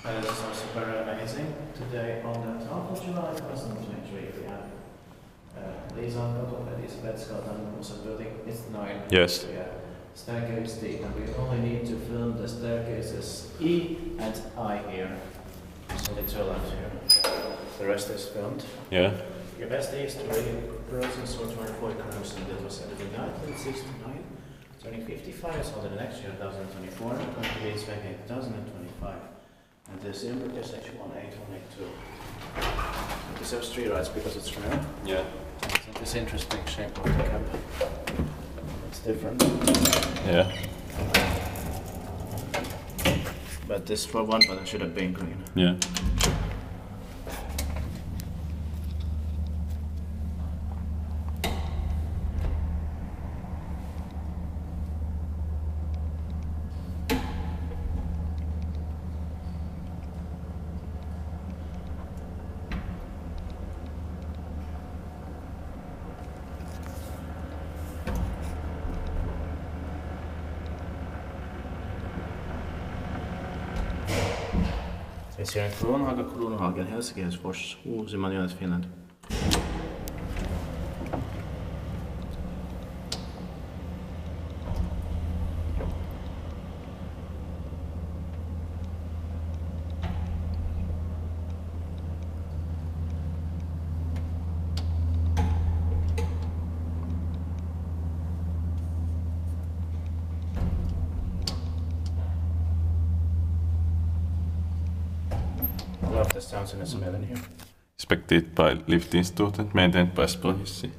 And it's also very amazing. Today, on the 12th of July 2023, we have Liisankatu, Liisankatu was a building. It's 9. Yes. So, yeah. Staircase D, and we only need to film the staircases E and I here. So they turn left here. The rest is filmed. Yeah. Your best day is to really cruising so 24 cruise, and that was edited in 1969. Turning 55, so the next year, 2024, going to be expecting 2025. And this is actually 18182. It deserves 3 rides because it's real. Yeah. It's this interesting shape of the cab. It's different. Yeah. But this for one button should have been green. Yeah. It's here in Kronhagen, Helsinki, Helsingfors, modernized Finland. I love the sounds in the smell in here. Inspected by Lift Institute and maintained by Spelhissi.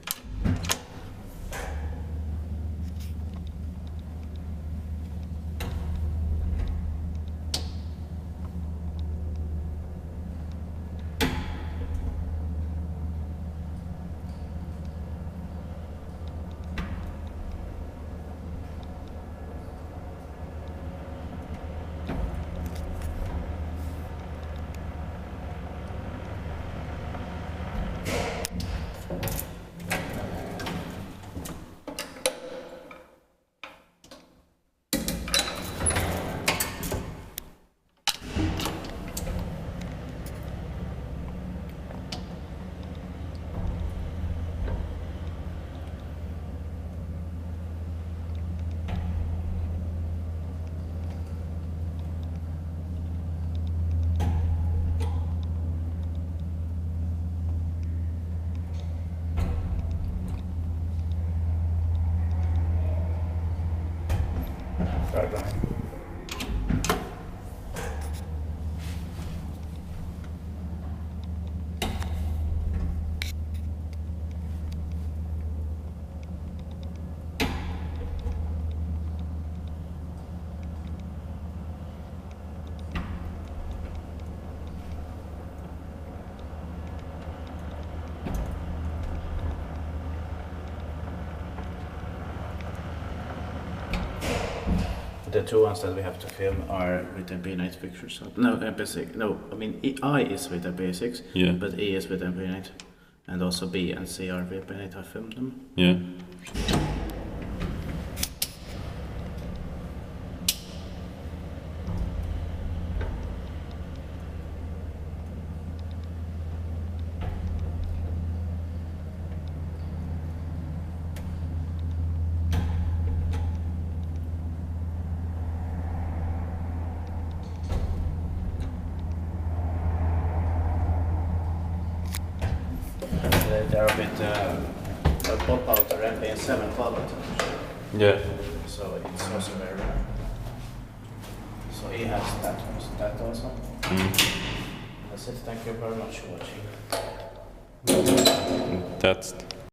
The two ones that we have to film are with the B9 pictures. So, no, B6. No, I mean I is with the B6, Yeah. but E is with the B9, and also B and C are with B9. I filmed them. Yeah. They're a bit pop out the MP7 quality. Yeah. So it's also very rare. So he has that also. That's it. Thank you very much for watching. That's